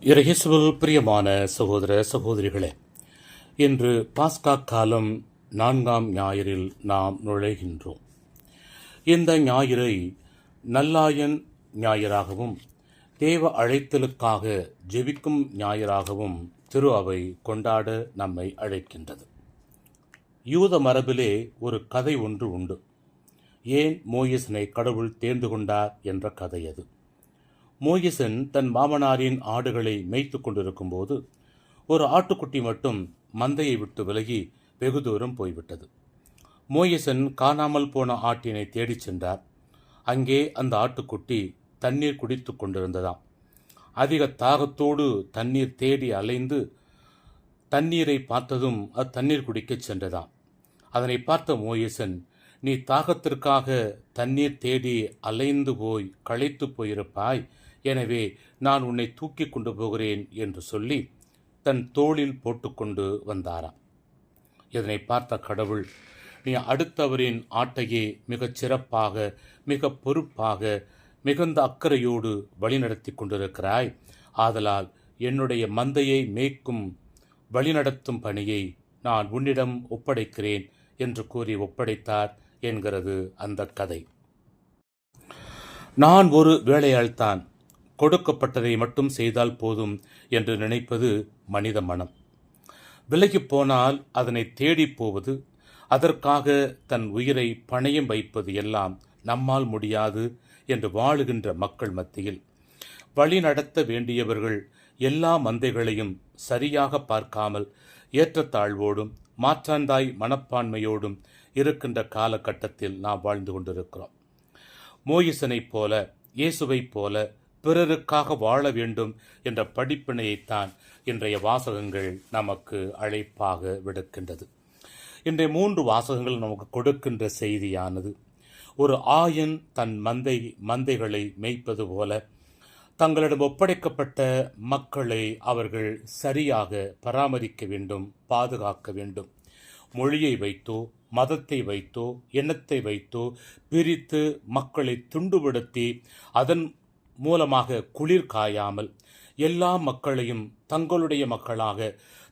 இயேசுவில் பிரியமான சகோதர சகோதரிகளே, இன்று பாஸ்கா காலம் 4ஆம் ஞாயிறில் நாம் நுழைகின்றோம். இந்த ஞாயிறை நல்லாயன் ஞாயிறாகவும் தேவ அழைத்தலுக்காக ஜெபிக்கும் ஞாயிறாகவும் திரு அவை கொண்டாட நம்மை அழைக்கின்றது. யூத மரபிலே ஒரு கதை ஒன்று உண்டு. ஏன் மோயிசனை கடவுள் தேர்ந்து கொண்டார் என்ற கதை அது. மோயிசன் தன் மாமனாரின் ஆடுகளை மேய்த்து கொண்டிருக்கும் போது ஒரு ஆட்டுக்குட்டி மட்டும் மந்தையை விட்டு விலகி வெகு தூரம் போய்விட்டது. மோயிசன் காணாமல் போன ஆட்டினை தேடிச் சென்றார். அங்கே அந்த ஆட்டுக்குட்டி தண்ணீர் குடித்து கொண்டிருந்ததாம். அதிக தாகத்தோடு தண்ணீர் தேடி அலைந்து தண்ணீரை பார்த்ததும் அது தண்ணீர் குடிக்கச் சென்றதாம். அதனை பார்த்த மோயிசன், நீ தாகத்திற்காக தண்ணீர் தேடி அலைந்து போய் களைத்து போயிருப்பாய், எனவே நான் உன்னை தூக்கி கொண்டு போகிறேன் என்று சொல்லி தன் தோளில் போட்டுக்கொண்டு வந்தாராம். இதனை பார்த்த கடவுள், நீ அடுத்தவரின் ஆட்டையே மிகச் சிறப்பாக, மிக பொறுப்பாக, மிகுந்த அக்கறையோடு வழிநடத்தி கொண்டிருக்கிறாய். ஆதலால் என்னுடைய மந்தையை மேய்க்கும் வழிநடத்தும் பணியை நான் உன்னிடம் ஒப்படைக்கிறேன் என்று கூறி ஒப்படைத்தார் என்கிறது அந்த கதை. நான் ஒரு வேலையாள்தான், கொடுக்கப்பட்டதை மட்டும் செய்தால் போதும் என்று நினைப்பது மனித மனம். விலகி போனால் அதனை தேடி போவது, அதற்காக தன் உயிரை பணயம் வைப்பது எல்லாம் நம்மால் முடியாது என்று வாழுகின்ற மக்கள் மத்தியில் வழி நடத்த வேண்டியவர்கள் எல்லா மந்தைகளையும் சரியாக பார்க்காமல் ஏற்றத்தாழ்வோடும் மாற்றாந்தாய் மனப்பான்மையோடும் இருக்கின்ற காலகட்டத்தில் நாம் வாழ்ந்து கொண்டிருக்கிறோம். மோயிசனைப் போல, இயேசுவைப் போல பிறருக்காக வாழ வேண்டும் என்ற படிப்பினையைத்தான் இன்றைய வாசகங்கள் நமக்கு அழைப்பாக விடுக்கின்றது. இன்றைய 3 வாசகங்கள் நமக்கு கொடுக்கின்ற செய்தியானது, ஒரு ஆயன் தன் மந்தைகளை மேய்ப்பது போல தங்களிடம் ஒப்படைக்கப்பட்ட மக்களை அவர்கள் சரியாக பராமரிக்க வேண்டும், பாதுகாக்க வேண்டும். மொழியை வைத்தோ, மதத்தை வைத்தோ, எண்ணத்தை வைத்தோ பிரித்து மக்களை துண்டுபடுத்தி அதன் மூலமாக குளிர் காயாமல் எல்லா மக்களையும் தங்களுடைய மக்களாக,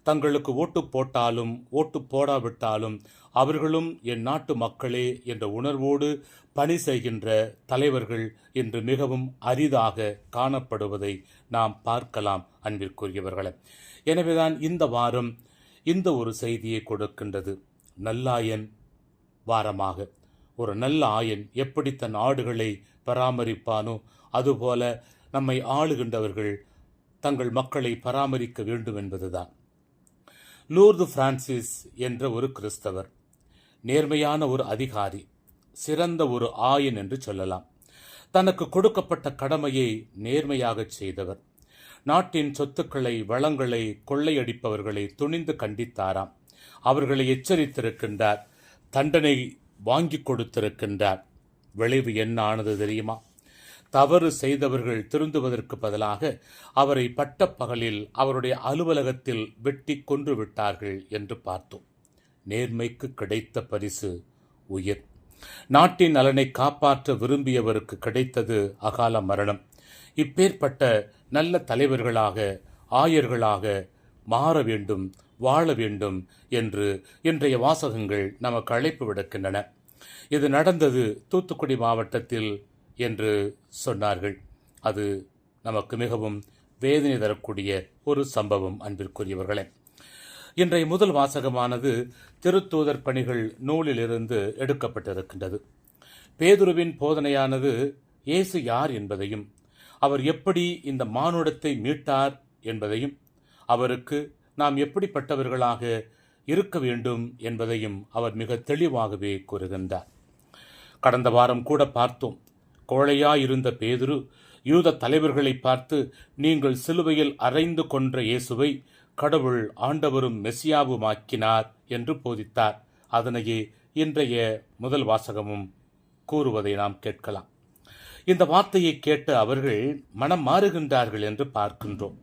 தங்களுக்கு ஓட்டு போட்டாலும் ஓட்டு போடாவிட்டாலும் அவர்களும் என் நாட்டு மக்களே என்ற உணர்வோடு பணி செய்கின்ற தலைவர்கள் இன்று மிகவும் அரிதாக காணப்படுவதை நாம் பார்க்கலாம் அன்பிற்குரியவர்களே. எனவேதான் இந்த வாரம் இந்த ஒரு செய்தியை கொடுக்கின்றது. நல்லாயன் வாரமாக ஒரு நல்ல ஆயன் எப்படி தன் ஆடுகளை பராமரிப்பானோ அதுபோல நம்மை ஆளுகின்றவர்கள் தங்கள் மக்களை பராமரிக்க வேண்டும் என்பதுதான். லூர்து பிரான்சிஸ் என்ற ஒரு கிறிஸ்தவர், நேர்மையான ஒரு அதிகாரி, சிறந்த ஒரு ஆயன் என்று சொல்லலாம். தனக்கு கொடுக்கப்பட்ட கடமையை நேர்மையாக செய்தவர். நாட்டின் சொத்துக்களை, வளங்களை கொள்ளையடிப்பவர்களை துணிந்து கண்டித்தாராம். அவர்களை எச்சரித்திருக்கின்றார், தண்டனை வாங்கி கொடுத்திருக்கின்றார். விளைவு என்ன ஆனது தெரியுமா? தவறு செய்தவர்கள் திருந்துவதற்கு பதிலாக அவரை பட்டப்பகலில் அவருடைய அலுவலகத்தில் வெட்டி கொன்று விட்டார்கள் என்று பார்த்தோம். நேர்மைக்கு கிடைத்த பரிசு உயிர். நாட்டின் நலனை காப்பாற்ற விரும்பியவருக்கு கிடைத்தது அகால மரணம். இப்பேற்பட்ட நல்ல தலைவர்களாக, ஆயர்களாக மாற வேண்டும், வாழ வேண்டும் என்று இன்றைய வாசகங்கள் நமக்கு அழைப்பு விடுக்கின்றன. இது நடந்தது தூத்துக்குடி மாவட்டத்தில் என்று சொன்னார்கள். அது நமக்கு மிகவும் வேதனை தரக்கூடிய ஒரு சம்பவம் அன்பிற்குரியவர்களே. இன்றைய முதல் வாசகமானது திருத்தூதர் பணிகள் நூலிலிருந்து எடுக்கப்பட்டிருக்கின்றது. பேதுருவின் போதனையானது இயேசு யார் என்பதையும், அவர் எப்படி இந்த மானுடத்தை மீட்டார் என்பதையும், அவருக்கு நாம் எப்படிப்பட்டவர்களாக இருக்க வேண்டும் என்பதையும் அவர் மிக தெளிவாகவே கூறுகின்றார். கடந்த வாரம் கூட பார்த்தோம், கோழையாயிருந்த பேதுரு யூத தலைவர்களை பார்த்து, நீங்கள் சிலுவையில் அறைந்து கொன்ற இயேசுவை கடவுள் ஆண்டவரும் மெசியாவுமாக்கினார் என்று போதித்தார். அதனையே இன்றைய முதல் வாசகமும் கூறுவதை நாம் கேட்கலாம். இந்த வார்த்தையை கேட்டு அவர்கள் மனம் மாறுகின்றார்கள் என்று பார்க்கின்றோம்.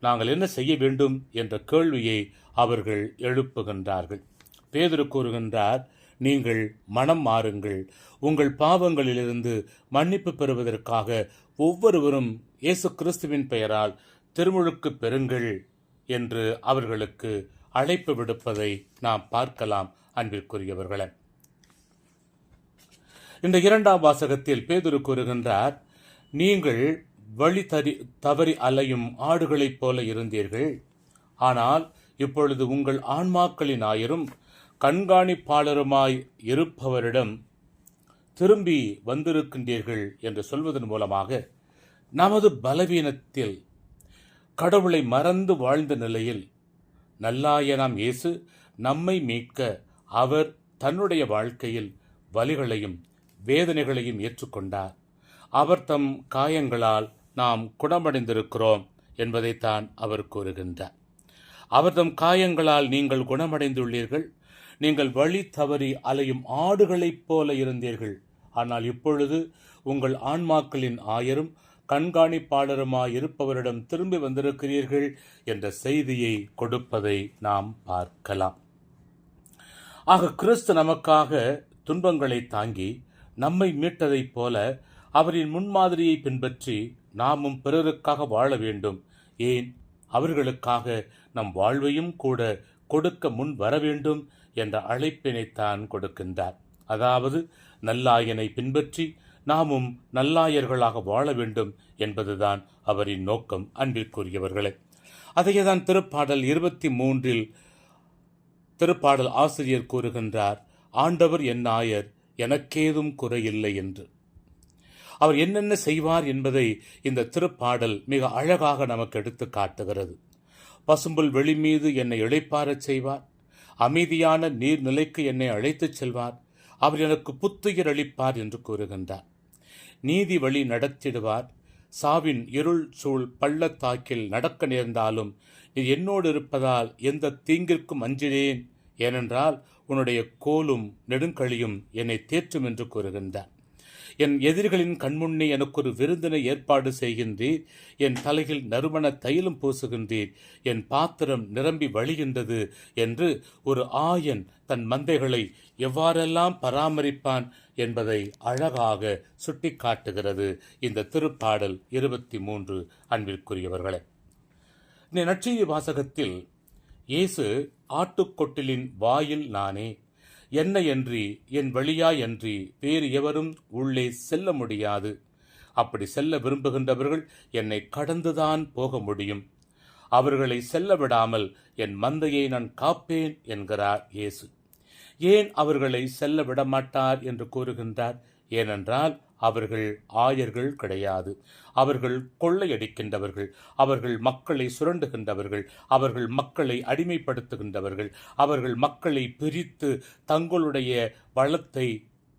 நாங்கள் என்ன செய்ய வேண்டும் என்ற கேள்வியை அவர்கள் எழுப்புகின்றார்கள். பேதுரு கூறுகின்றார், நீங்கள் மனம் மாறுங்கள், உங்கள் பாவங்களிலிருந்து மன்னிப்பு பெறுவதற்காக ஒவ்வொருவரும் இயேசு கிறிஸ்துவின் பெயரால் திருமுழுக்கு பெறுங்கள் என்று அவர்களுக்கு அழைப்பு விடுப்பதை நாம் பார்க்கலாம். அன்பிற்குரியவர்களே, இந்த 2ஆம் வாசகத்தில் பேதுரு கூறுகின்றார், நீங்கள் வழி தவறி அலையும் ஆடுகளைப் போல இருந்தீர்கள், ஆனால் இப்பொழுது உங்கள் ஆன்மாக்களின் ஆயரும் கண்காணிப்பாளருமாய் இருப்பவரிடம் திரும்பி வந்திருக்கின்றீர்கள் என்று சொல்வதன் மூலமாக நமது பலவீனத்தில் கடவுளை மறந்து வாழ்ந்த நிலையில் நல்லாயனாம் இயேசு நம்மை மீட்க அவர் தன்னுடைய வாழ்க்கையில் வலிகளையும் வேதனைகளையும் ஏற்றுக்கொண்டார். அவர் தம் காயங்களால் நாம் குணமடைந்திருக்கிறோம் என்பதைத்தான் அவர் கூறுகின்றார். அவர் தம் காயங்களால் நீங்கள் குணமடைந்துள்ளீர்கள். நீங்கள் வழி தவறி அலையும் ஆடுகளைப் போல இருந்தீர்கள், ஆனால் இப்பொழுது உங்கள் ஆன்மாக்களின் ஆயரும் கண்காணிப்பாளருமாய் இருப்பவரிடம் திரும்பி வந்திருக்கிறீர்கள் என்ற செய்தியை கொடுப்பதை நாம் பார்க்கலாம். ஆக கிறிஸ்து நமக்காக துன்பங்களை தாங்கி நம்மை மீட்டதைப் போல அவரின் முன்மாதிரியை பின்பற்றி நாமும் பிறருக்காக வாழ வேண்டும். ஏன், அவர்களுக்காக நம் வாழ்வையும் கூட கொடுக்க முன் வர வேண்டும் என்ற அழைப்பினைத்தான் கொடுக்கின்றார். அதாவது நல்லாயனை பின்பற்றி நாமும் நல்லாயர்களாக வாழ வேண்டும் என்பதுதான் அவரின் நோக்கம். அன்பிற்குரியவர்களே, அதையேதான் திருப்பாடல் 23 திருப்பாடல் ஆசிரியர் கூறுகின்றார், ஆண்டவர் என் ஆயர், எனக்கேதும் குறையில்லை என்று. அவர் என்னென்ன செய்வார் என்பதை இந்த திருப்பாடல் மிக அழகாக நமக்கு எடுத்து காட்டுகிறது. பசும்புல் வெளி மீது என்னை இளைப்பாரச் செய்வார், அமைதியான நீர்நிலைக்கு என்னை அழைத்துச் செல்வார், அவர் எனக்கு புத்துயிர் அளிப்பார் என்று கூறுகின்றார். நீதி வழி நடத்திடுவார், சாவின் இருள் சூழ் பள்ளத்தாக்கில் நடக்க நேர்ந்தாலும் நீ என்னோடு இருப்பதால் எந்த தீங்கிற்கும் அஞ்சினேன், ஏனென்றால் உன்னுடைய கோலும் நெடுங்கழியும் என்னை தேற்றும் என்று கூறுகின்றார். என் எதிரிகளின் கண்முன்னே எனக்கு ஒரு விருந்தினை ஏற்பாடு செய்கின்றீர், என் தலையில் நறுமண தைலம் பூசுகின்றீர், என் பாத்திரம் நிரம்பி வழிகின்றது என்று ஒரு ஆயன் தன் மந்தைகளை எவ்வாறெல்லாம் பராமரிப்பான் என்பதை அழகாக சுட்டிக்காட்டுகிறது இந்த திருப்பாடல் 23. அன்பிற்குரியவர்களே, இந்த நற்செய்தி வாசகத்தில் இயேசு ஆட்டுக்கொட்டிலின் வாயில் நானே, என்னையன்றி என் வழியாயன்றி வேறு எவரும் உள்ளே செல்ல முடியாது, அப்படி செல்ல விரும்புகின்றவர்கள் என்னை கடந்துதான் போக முடியும், அவர்களை செல்ல விடாமல் என் மந்தையை நான் காப்பேன் என்கிறார் இயேசு. ஏன் அவர்களை செல்ல விடமாட்டார் என்று கூறுகின்றார்? ஏனென்றால் அவர்கள் ஆயர்கள் கிடையாது, அவர்கள் கொள்ளையடிக்கின்றவர்கள், அவர்கள் மக்களை சுரண்டுகின்றவர்கள், அவர்கள் மக்களை அடிமைப்படுத்துகின்றவர்கள், அவர்கள் மக்களை பிரித்து தங்களுடைய வளத்தை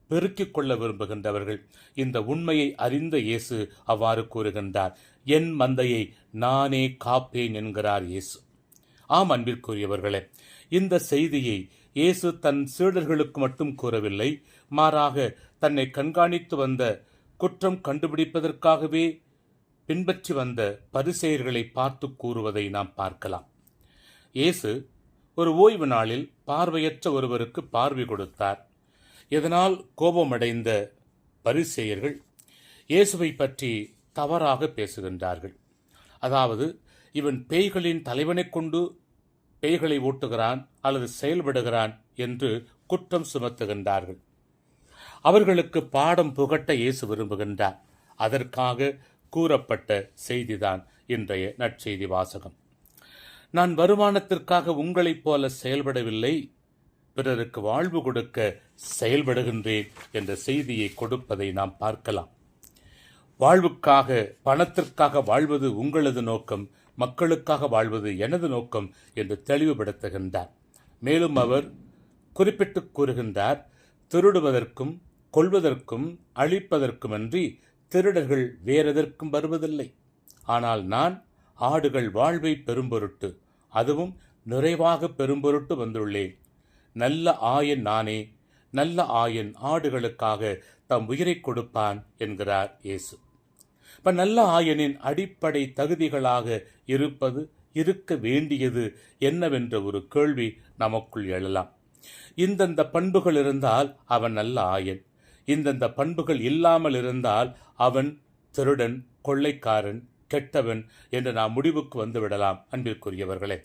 பெருக்கிக் கொள்ள விரும்புகின்றவர்கள். இந்த உண்மையை அறிந்த இயேசு அவ்வாறு கூறுகின்றார், என் மந்தையை நானே காப்பேன் என்கிறார் இயேசு. ஆம் அன்பிற்குரியவர்களே, இந்த செய்தியை இயேசு தன் சீடர்களுக்கு மட்டும் கூறவில்லை, மாறாக தன்னை கண்காணித்து வந்த, குற்றம் கண்டுபிடிப்பதற்காகவே பின்பற்றி வந்த பரிசேயர்களை பார்த்து கூறுவதை நாம் பார்க்கலாம். இயேசு ஒரு ஓய்வு நாளில் பார்வையற்ற ஒருவருக்கு பார்வை கொடுத்தார். இதனால் கோபமடைந்த பரிசேயர்கள் இயேசுவை பற்றி தவறாக பேசுகின்றார்கள். அதாவது, இவன் பேய்களின் தலைவனை கொண்டு பேய்களை ஓட்டுகிறான் அல்லது செயல்படுகிறான் என்று குற்றம் சுமத்துகின்றார்கள். அவர்களுக்கு பாடம் புகட்ட இயேசு விரும்புகின்றார். அதற்காக கூறப்பட்ட செய்திதான் இன்றைய நற்செய்தி வாசகம். நான் வருமானத்திற்காக உங்களைப் போல செயல்படவில்லை, பிறருக்கு வாழ்வு கொடுக்க செயல்படுகின்றேன் என்ற செய்தியை கொடுப்பதை நாம் பார்க்கலாம். வாழ்வுக்காக, பணத்திற்காக வாழ்வது உங்களது நோக்கம், மக்களுக்காக வாழ்வது எனது நோக்கம் என்று தெளிவுபடுத்துகின்றார். மேலும் அவர் குறிப்பிட்டு கூறுகின்றார், திருடுவதற்கும் கொல்வதற்கும் அழிப்பதற்குமன்றி திருடர்கள் வேறெதற்கும் வருவதில்லை. ஆனால் நான் ஆடுகள் வாழ்வை பெரும்பொருட்டு, அதுவும் நிறைவாக பெரும்பொருட்டு வந்துள்ளேன். நல்ல ஆயன் நானே, நல்ல ஆயன் ஆடுகளுக்காக தம் உயிரை கொடுப்பான் என்கிறார் இயேசு. இப்ப நல்ல ஆயனின் அடிப்படை தகுதிகளாக இருக்க வேண்டியது என்னவென்ற ஒரு கேள்வி நமக்குள் எழலாம். இந்தந்த பண்புகள் இருந்தால் அவன் நல்ல ஆயன், இந்தந்த பண்புகள் இல்லாமல் இருந்தால் அவன் திருடன், கொள்ளைக்காரன், கெட்டவன் என்று நாம் முடிவுக்கு வந்துவிடலாம். அன்பிற்குரியவர்களே,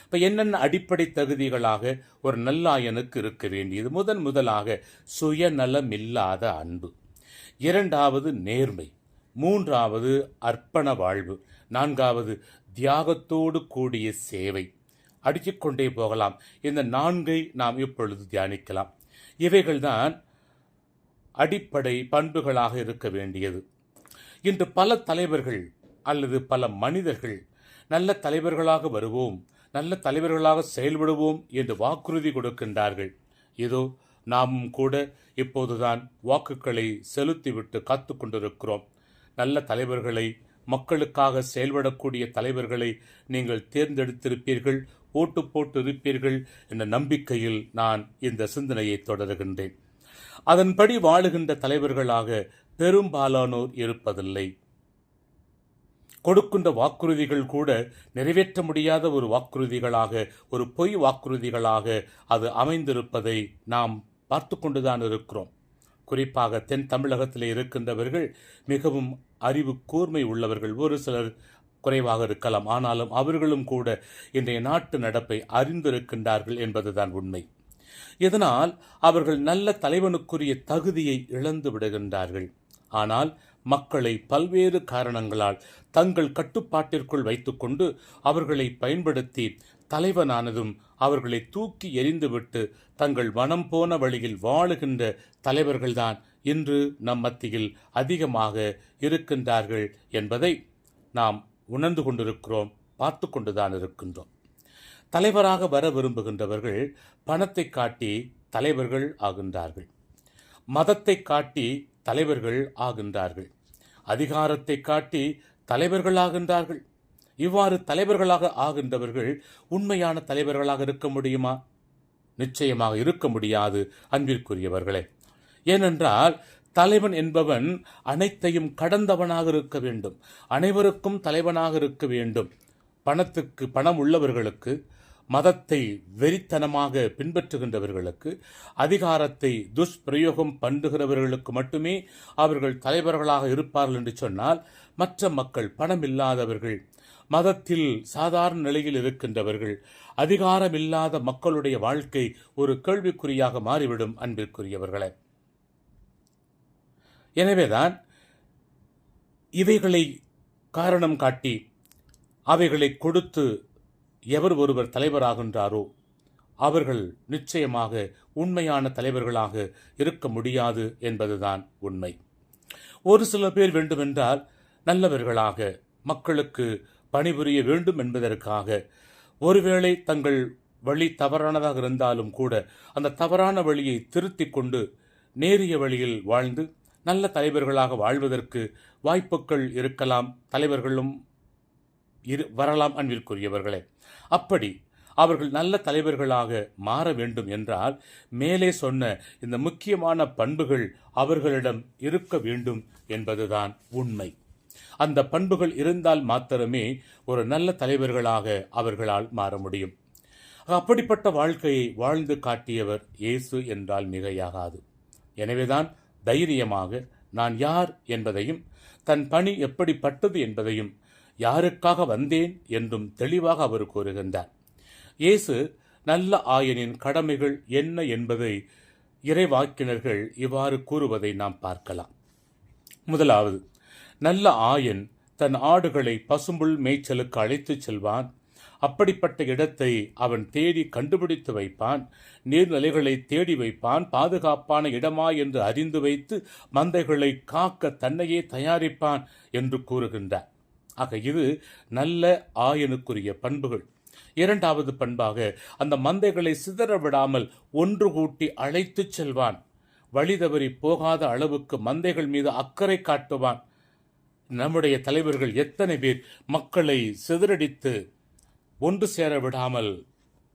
இப்போ என்னென்ன அடிப்படை தகுதிகளாக ஒரு நல்லாயனுக்கு இருக்க வேண்டியது? முதலாக சுயநலமில்லாத அன்பு, இரண்டாவது நேர்மை, மூன்றாவது அர்ப்பண வாழ்வு, நான்காவது தியாகத்தோடு கூடிய சேவை. அடித்துக்கொண்டே போகலாம். இந்த 4ஐ நாம் இப்பொழுது தியானிக்கலாம். இவைகள்தான் அடிப்படை பண்புகளாக இருக்க வேண்டியது. இன்று பல தலைவர்கள் அல்லது பல மனிதர்கள் நல்ல தலைவர்களாக வருவோம், நல்ல தலைவர்களாக செயல்படுவோம் என்று வாக்குறுதி கொடுக்கின்றார்கள். இதோ நாமும் கூட இப்போதுதான் வாக்குகளை செலுத்திவிட்டு காத்து கொண்டிருக்கிறோம். நல்ல தலைவர்களை, மக்களுக்காக செயல்படக்கூடிய தலைவர்களை நீங்கள் தேர்ந்தெடுத்திருப்பீர்கள், ஓட்டு போட்டு இருப்பீர்கள் என்ற நம்பிக்கையில் நான் இந்த சிந்தனையை தொடர்கின்றேன். அதன்படி வாழுகின்ற தலைவர்களாக பெரும்பாலானோர் இருப்பதில்லை. கொடுக்கின்ற வாக்குறுதிகள் கூட நிறைவேற்ற முடியாத ஒரு வாக்குறுதிகளாக, ஒரு பொய் வாக்குறுதிகளாக அது அமைந்திருப்பதை நாம் பார்த்து கொண்டுதான் இருக்கிறோம். குறிப்பாக தென் தமிழகத்தில் இருக்கின்றவர்கள் மிகவும் அறிவு கூர்மை உள்ளவர்கள். ஒரு சிலர் குறைவாக இருக்கலாம், ஆனாலும் அவர்களும் கூட இன்றைய நாட்டு நடப்பை அறிந்திருக்கின்றார்கள் என்பதுதான் உண்மை. இதனால் அவர்கள் நல்ல தலைவனுக்குரிய தகுதியை இழந்து விடுகின்றார்கள். ஆனால் மக்களை பல்வேறு காரணங்களால் தங்கள் கட்டுப்பாட்டிற்குள் வைத்துக்கொண்டு அவர்களை பயன்படுத்தி தலைவனானதும் அவர்களை தூக்கி எறிந்துவிட்டு தங்கள் மனம் போன வழியில் வாழுகின்ற தலைவர்கள்தான் இன்று நம் மத்தியில் அதிகமாக இருக்கின்றார்கள் என்பதை நாம் உணர்ந்து கொண்டிருக்கிறோம், பார்த்து கொண்டுதான் இருக்கின்றோம். தலைவராக வர விரும்புகின்றவர்கள் பணத்தை காட்டி தலைவர்கள் ஆகின்றார்கள், மதத்தை காட்டி தலைவர்கள் ஆகின்றார்கள், அதிகாரத்தை காட்டி தலைவர்கள் ஆகின்றார்கள். இவ்வாறு தலைவர்களாக ஆகின்றவர்கள் உண்மையான தலைவர்களாக இருக்க முடியுமா? நிச்சயமாக இருக்க முடியாது அன்பிற்குரியவர்களே. ஏனென்றால் தலைவன் என்பவன் அனைத்தையும் கடந்தவனாக இருக்க வேண்டும், அனைவருக்கும் தலைவனாக இருக்க வேண்டும். பணத்துக்கு பணம் உள்ளவர்களுக்கு, மதத்தை வெறித்தனமாக பின்பற்றுகின்றவர்களுக்கு, அதிகாரத்தை துஷ்பிரயோகம் பண்ணுகிறவர்களுக்கு மட்டுமே அவர்கள் தலைவர்களாக இருப்பார்கள் என்று சொன்னால், மற்ற மக்கள், பணம் இல்லாதவர்கள், மதத்தில் சாதாரண நிலையில் இருக்கின்றவர்கள், அதிகாரமில்லாத மக்களுடைய வாழ்க்கை ஒரு கேள்விக்குறியாக மாறிவிடும் அன்பிற்குரியவர்களே. எனவேதான் இவைகளை காரணம் காட்டி அவைகளை கொடுத்து எவர் ஒருவர் தலைவராகின்றாரோ அவர்கள் நிச்சயமாக உண்மையான தலைவர்களாக இருக்க முடியாது என்பதுதான் உண்மை. ஒரு சில பேர் வேண்டுமென்றால் நல்லவர்களாக மக்களுக்கு பணிபுரிய வேண்டும் என்பதற்காக ஒருவேளை தங்கள் வழி தவறானதாக இருந்தாலும் கூட அந்த தவறான வழியை திருத்திக் கொண்டு நேரிய வழியில் வாழ்ந்து நல்ல தலைவர்களாக வாழ்வதற்கு வாய்ப்புகள் இருக்கலாம், தலைவர்களும் வரலாம் அன்பிற்குரியவர்களே. அப்படி அவர்கள் நல்ல தலைவர்களாக மாற வேண்டும் என்றால் மேலே சொன்ன இந்த முக்கியமான பண்புகள் அவர்களிடம் இருக்க வேண்டும் என்பதுதான் உண்மை. அந்த பண்புகள் இருந்தால் மாத்திரமே ஒரு நல்ல தலைவர்களாக அவர்களால் மாற முடியும். அப்படிப்பட்ட வாழ்க்கையை வாழ்ந்து காட்டியவர் இயேசு என்றால் மிகையாகாது. எனவேதான் தைரியமாக நான் யார் என்பதையும், தன் பணி எப்படிப்பட்டது என்பதையும், யாருக்காக வந்தேன் என்றும் தெளிவாக அவர் கூறுகின்றார். இயேசு நல்ல ஆயனின் கடமைகள் என்ன என்பதை இறைவாக்கினர்கள் இவ்வாறு கூறுவதை நாம் பார்க்கலாம். முதலாவது, நல்ல ஆயன் தன் ஆடுகளை பசும்புல் மேய்ச்சலுக்கு அழைத்துச் செல்வான். அப்படிப்பட்ட இடத்தை அவன் தேடி கண்டுபிடித்து வைப்பான். நீர்நிலைகளை தேடி வைப்பான். பாதுகாப்பான இடமா என்று அறிந்து வைத்து மந்தைகளை காக்க தன்னையே தயாரிப்பான் என்று கூறுகின்றார். ஆக இது நல்ல ஆயனுக்குரிய பண்புகள். இரண்டாவது பண்பாக அந்த மந்தைகளை சிதற விடாமல் ஒன்று கூட்டி அழைத்துச் செல்வான். வழி தவறி போகாத அளவுக்கு மந்தைகள் மீது அக்கறை காட்டுவான். நம்முடைய தலைவர்கள் எத்தனை பேர் மக்களை சிதறடித்து ஒன்று சேர விடாமல்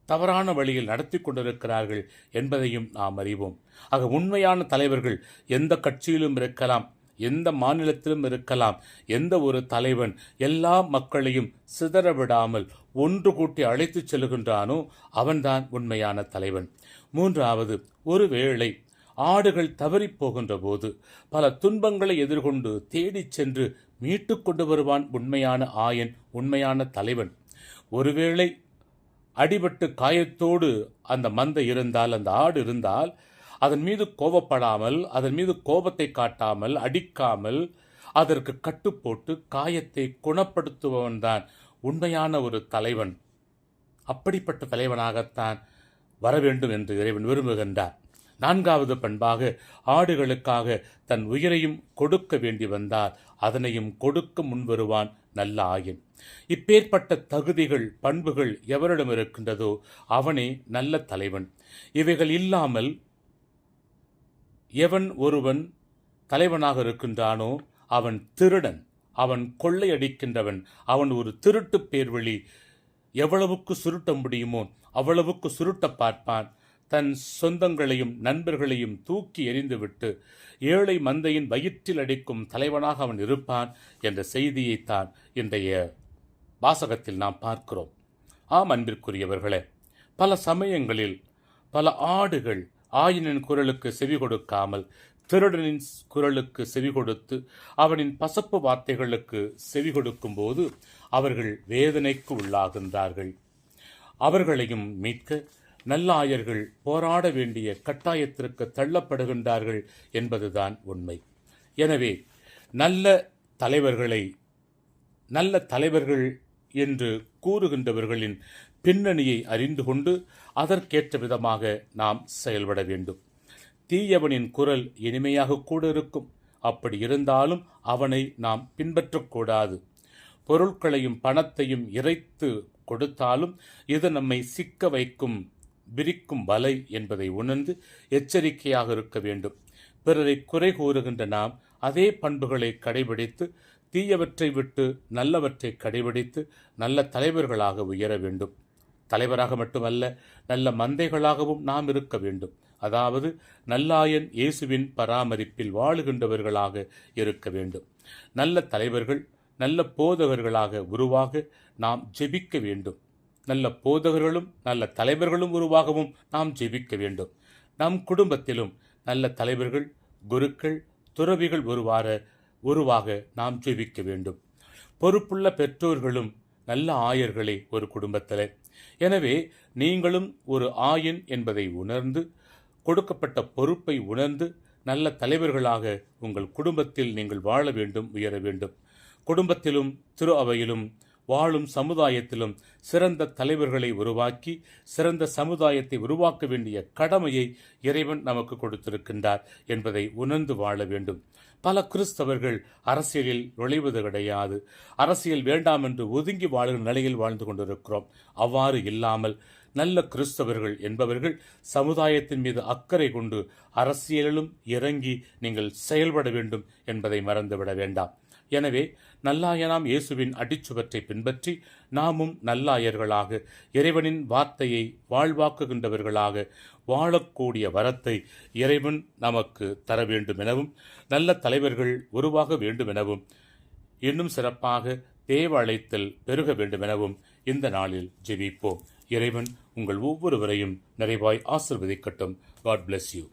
தவறான வழியில் நடத்தி கொண்டிருக்கிறார்கள் என்பதையும் நாம் அறிவோம். ஆக உண்மையான தலைவர்கள் எந்த கட்சியிலும் இருக்கலாம், எந்த மாநிலத்திலும் இருக்கலாம். எந்த ஒரு தலைவன் எல்லா மக்களையும் சிதற விடாமல் ஒன்று கூட்டி அழைத்துச் செல்கின்றானோ அவன்தான் உண்மையான தலைவன். மூன்றாவது, ஒருவேளை ஆடுகள் தவறிப் போகின்ற போது பல துன்பங்களை எதிர்கொண்டு தேடிச் சென்று மீட்டு கொண்டு வருவான் உண்மையான ஆயன், உண்மையான தலைவன். ஒருவேளை அடிபட்டு காயத்தோடு அந்த மந்தை இருந்தால், அந்த ஆடு இருந்தால், அதன் மீது கோபப்படாமல், அதன் மீது கோபத்தை காட்டாமல், அடிக்காமல், அதற்கு கட்டுப்போட்டு காயத்தை குணப்படுத்துபவன்தான் உண்மையான ஒரு தலைவன். அப்படிப்பட்ட தலைவனாகத்தான் வர வேண்டும் என்று இறைவன் விரும்புகின்றார். 4வது பண்பாக, ஆடுகளுக்காக தன் உயிரையும் கொடுக்க வேண்டி வந்தால் அதனையும் கொடுக்க முன்வருவான் நல்ல ஆயன். இப்பேற்பட்ட தகுதிகள், பண்புகள் எவரிடம் இருக்கின்றதோ அவனே நல்ல தலைவன். இவைகள் இல்லாமல் எவன் ஒருவன் தலைவனாக இருக்கின்றானோ அவன் திருடன், அவன் கொள்ளையடிக்கின்றவன், அவன் ஒரு திருட்டு பேர்வழி. எவ்வளவுக்கு சுருட்ட முடியுமோ அவ்வளவுக்கு சுருட்ட பார்ப்பான். தன் சொந்தங்களையும் நண்பர்களையும் தூக்கி எறிந்துவிட்டு ஏழை மந்தையின் வயிற்றில் அடிக்கும் தலைவனாக அவன் இருப்பான் என்ற செய்தியைத்தான் இன்றைய வாசகத்தில் நாம் பார்க்கிறோம். ஆம் அன்பிற்குரியவர்களே, பல சமயங்களில் பல ஆடுகள் ஆயனின் குரலுக்கு செவி கொடுக்காமல் திருடனின் குரலுக்கு செவி கொடுத்து அவனின் பசப்பு வார்த்தைகளுக்கு செவி கொடுக்கும் போது அவர்கள் வேதனைக்கு உள்ளாகின்றார்கள். அவர்களையும் மீட்க நல்லாயர்கள் போராட வேண்டிய கட்டாயத்திற்கு தள்ளப்படுகின்றார்கள் என்பதுதான் உண்மை. எனவே நல்ல தலைவர்கள் என்று கூறுகின்றவர்களின் பின்னணியை அறிந்து கொண்டு அதற்கேற்ற விதமாக நாம் செயல்பட வேண்டும். தீயவனின் குரல் இனிமையாக கூட இருக்கும். அப்படி இருந்தாலும் அவனை நாம் பின்பற்றக்கூடாது. பொருட்களையும் பணத்தையும் இறைத்து கொடுத்தாலும் இது நம்மை சிக்க வைக்கும், விரிக்கும் வலை என்பதை உணர்ந்து எச்சரிக்கையாக இருக்க வேண்டும். பிறரை குறை கூறுகின்ற நாம் அதே பண்புகளை கடைபிடித்து தீயவற்றை விட்டு நல்லவற்றை கடைபிடித்து நல்ல தலைவர்களாக உயர வேண்டும். தலைவராக மட்டுமல்ல, நல்ல மந்தைகளாகவும் நாம் இருக்க வேண்டும். அதாவது நல்லாயன் இயேசுவின் பராமரிப்பில் வாழுகின்றவர்களாக இருக்க வேண்டும். நல்ல தலைவர்கள், நல்ல போதகர்களாக உருவாக நாம் ஜெபிக்க வேண்டும். நல்ல போதகர்களும் நல்ல தலைவர்களும் உருவாகவும் நாம் ஜெபிக்க வேண்டும். நம் குடும்பத்திலும் நல்ல தலைவர்கள், குருக்கள், துறவிகள் உருவாக நாம் ஜெபிக்க வேண்டும். பொறுப்புள்ள பெற்றோர்களும் நல்ல ஆயர்களே ஒரு குடும்பத்திலே. எனவே நீங்களும் ஒரு ஆயன் என்பதை உணர்ந்து, கொடுக்கப்பட்ட பொறுப்பை உணர்ந்து நல்ல தலைவர்களாக உங்கள் குடும்பத்தில் நீங்கள் வாழ வேண்டும், உயர வேண்டும். குடும்பத்திலும் திரு அவையிலும் வாழும் சமுதாயத்திலும் சிறந்த தலைவர்களை உருவாக்கி சிறந்த சமுதாயத்தை உருவாக்க வேண்டிய கடமையை இறைவன் நமக்கு கொடுத்திருக்கின்றார் என்பதை உணர்ந்து வாழ வேண்டும். பல கிறிஸ்தவர்கள் அரசியலில் நுழைவது கிடையாது. அரசியல் வேண்டாம் என்று ஒதுங்கி வாழும் நிலையில் வாழ்ந்து கொண்டிருக்கிறோம். அவ்வாறு இல்லாமல் நல்ல கிறிஸ்தவர்கள் என்பவர்கள் சமுதாயத்தின் மீது அக்கறை கொண்டு அரசியலிலும் இறங்கி நீங்கள் செயல்பட வேண்டும் என்பதை மறந்துவிட வேண்டாம். எனவே நல்லாயனாம் இயேசுவின் அடிச்சுவற்றை பின்பற்றி நாமும் நல்லாயர்களாக இறைவனின் வார்த்தையை வாழ்வாக்குகின்றவர்களாக வாழக்கூடிய வரத்தை இறைவன் நமக்கு தர வேண்டும் எனவும், நல்ல தலைவர்கள் உருவாக வேண்டும் எனவும், இன்னும் சிறப்பாக தேவ அழைத்தல் பெருக வேண்டும் எனவும் இந்த நாளில் ஜெபிப்போம். இறைவன் உங்கள் ஒவ்வொருவரையும் நிறைவாய் ஆசீர்வதிக்கட்டும். God bless you.